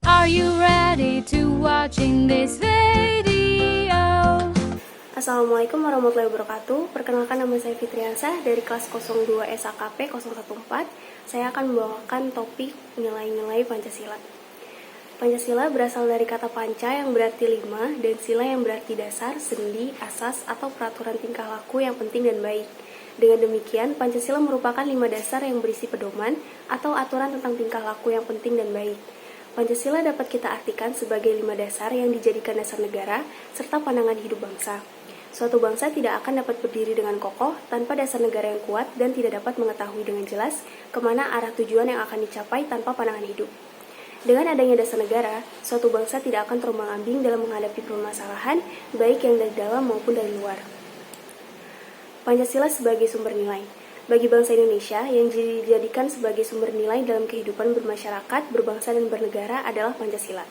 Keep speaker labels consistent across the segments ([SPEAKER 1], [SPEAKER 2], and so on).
[SPEAKER 1] Are you ready to watching this video?
[SPEAKER 2] Assalamualaikum warahmatullahi wabarakatuh. Perkenalkan, nama saya Fitriansah dari kelas 02 SAKP 014. Saya akan membawakan topik nilai-nilai Pancasila. Pancasila berasal dari kata panca yang berarti 5 dan sila yang berarti dasar, sendi, asas, atau peraturan tingkah laku yang penting dan baik. Dengan demikian, Pancasila merupakan 5 dasar yang berisi pedoman atau aturan tentang tingkah laku yang penting dan baik. Pancasila dapat kita artikan sebagai 5 dasar yang dijadikan dasar negara serta pandangan hidup bangsa. Suatu bangsa tidak akan dapat berdiri dengan kokoh tanpa dasar negara yang kuat dan tidak dapat mengetahui dengan jelas kemana arah tujuan yang akan dicapai tanpa pandangan hidup. Dengan adanya dasar negara, suatu bangsa tidak akan terombang-ambing dalam menghadapi permasalahan, baik yang dari dalam maupun dari luar. Pancasila sebagai sumber nilai. Bagi bangsa Indonesia, yang dijadikan sebagai sumber nilai dalam kehidupan bermasyarakat, berbangsa, dan bernegara adalah Pancasila.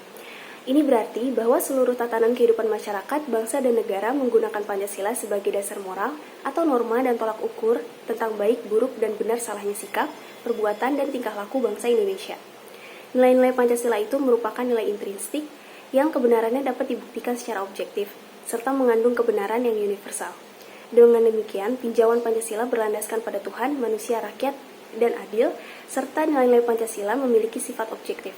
[SPEAKER 2] Ini berarti bahwa seluruh tatanan kehidupan masyarakat, bangsa, dan negara menggunakan Pancasila sebagai dasar moral atau norma dan tolak ukur tentang baik, buruk, dan benar salahnya sikap, perbuatan, dan tingkah laku bangsa Indonesia. Nilai-nilai Pancasila itu merupakan nilai intrinsik yang kebenarannya dapat dibuktikan secara objektif, serta mengandung kebenaran yang universal. Dengan demikian, tinjauan Pancasila berlandaskan pada Tuhan, manusia, rakyat, dan adil, serta nilai-nilai Pancasila memiliki sifat objektif.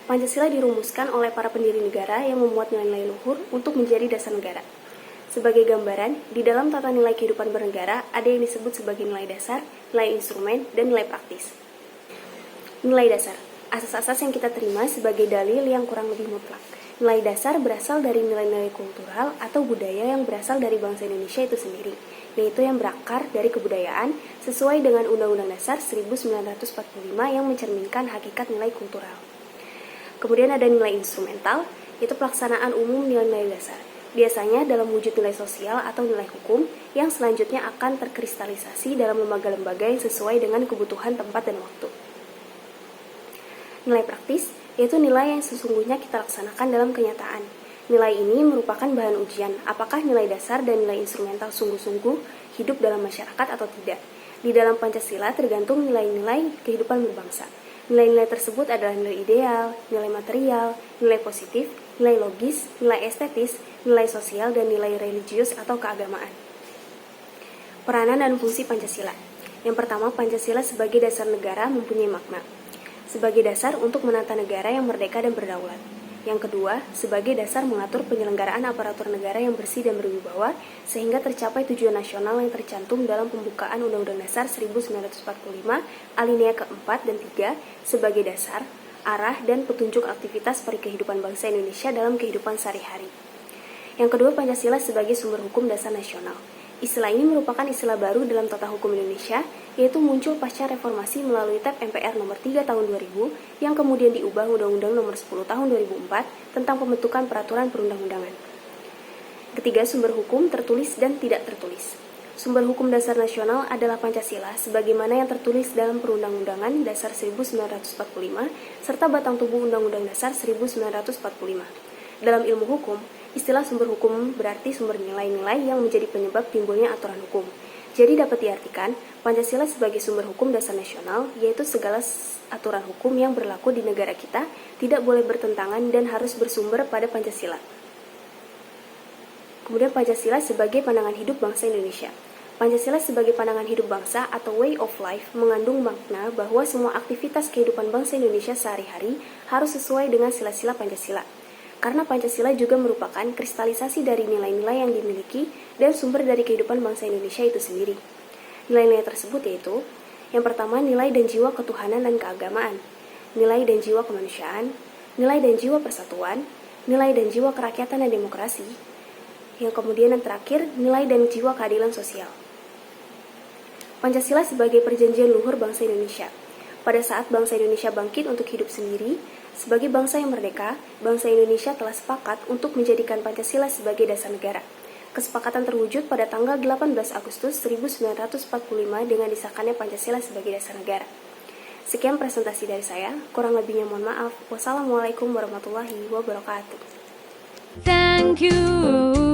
[SPEAKER 2] Pancasila dirumuskan oleh para pendiri negara yang memuat nilai-nilai luhur untuk menjadi dasar negara. Sebagai gambaran, di dalam tata nilai kehidupan bernegara ada yang disebut sebagai nilai dasar, nilai instrumen, dan nilai praktis. Nilai dasar, asas-asas yang kita terima sebagai dalil yang kurang lebih mutlak. Nilai dasar berasal dari nilai-nilai kultural atau budaya yang berasal dari bangsa Indonesia itu sendiri, yaitu yang berakar dari kebudayaan sesuai dengan Undang-Undang Dasar 1945 yang mencerminkan hakikat nilai kultural. Kemudian ada nilai instrumental, yaitu pelaksanaan umum nilai-nilai dasar, biasanya dalam wujud nilai sosial atau nilai hukum yang selanjutnya akan terkristalisasi dalam lembaga-lembaga yang sesuai dengan kebutuhan tempat dan waktu. Nilai praktis, yaitu nilai yang sesungguhnya kita laksanakan dalam kenyataan. Nilai ini merupakan bahan ujian apakah nilai dasar dan nilai instrumental sungguh-sungguh hidup dalam masyarakat atau tidak. Di dalam Pancasila tergantung nilai-nilai kehidupan berbangsa. Nilai-nilai tersebut adalah nilai ideal, nilai material, nilai positif, nilai logis, nilai estetis, nilai sosial, dan nilai religius atau keagamaan. Peranan dan fungsi Pancasila. Yang pertama, Pancasila sebagai dasar negara mempunyai makna sebagai dasar untuk menata negara yang merdeka dan berdaulat. Yang kedua, sebagai dasar mengatur penyelenggaraan aparatur negara yang bersih dan berwibawa sehingga tercapai tujuan nasional yang tercantum dalam pembukaan Undang-Undang Dasar 1945 alinea keempat dan 3 sebagai dasar, arah, dan petunjuk aktivitas kehidupan bangsa Indonesia dalam kehidupan sehari-hari. Yang kedua, Pancasila sebagai sumber hukum dasar nasional. Istilah ini merupakan istilah baru dalam tata hukum Indonesia, yaitu muncul pasca reformasi melalui TAP MPR nomor 3 tahun 2000 yang kemudian diubah Undang-Undang nomor 10 tahun 2004 tentang pembentukan peraturan perundang-undangan. Ketiga, sumber hukum tertulis dan tidak tertulis. Sumber hukum dasar nasional adalah Pancasila sebagaimana yang tertulis dalam Perundang-undangan Dasar 1945 serta batang tubuh Undang-Undang Dasar 1945. Dalam ilmu hukum, istilah sumber hukum berarti sumber nilai-nilai yang menjadi penyebab timbulnya aturan hukum. Jadi dapat diartikan, Pancasila sebagai sumber hukum dasar nasional, yaitu segala aturan hukum yang berlaku di negara kita tidak boleh bertentangan dan harus bersumber pada Pancasila. Kemudian Pancasila sebagai pandangan hidup bangsa Indonesia. Pancasila sebagai pandangan hidup bangsa atau way of life mengandung makna bahwa semua aktivitas kehidupan bangsa Indonesia sehari-hari harus sesuai dengan sila-sila Pancasila. Karena Pancasila juga merupakan kristalisasi dari nilai-nilai yang dimiliki dan sumber dari kehidupan bangsa Indonesia itu sendiri. Nilai-nilai tersebut yaitu, yang pertama, nilai dan jiwa ketuhanan dan keagamaan, nilai dan jiwa kemanusiaan, nilai dan jiwa persatuan, nilai dan jiwa kerakyatan dan demokrasi, yang kemudian yang terakhir, nilai dan jiwa keadilan sosial. Pancasila sebagai perjanjian luhur bangsa Indonesia. Pada saat bangsa Indonesia bangkit untuk hidup sendiri, sebagai bangsa yang merdeka, bangsa Indonesia telah sepakat untuk menjadikan Pancasila sebagai dasar negara. Kesepakatan terwujud pada tanggal 18 Agustus 1945 dengan disahkannya Pancasila sebagai dasar negara. Sekian presentasi dari saya, kurang lebihnya mohon maaf. Wassalamualaikum warahmatullahi wabarakatuh.
[SPEAKER 1] Thank you.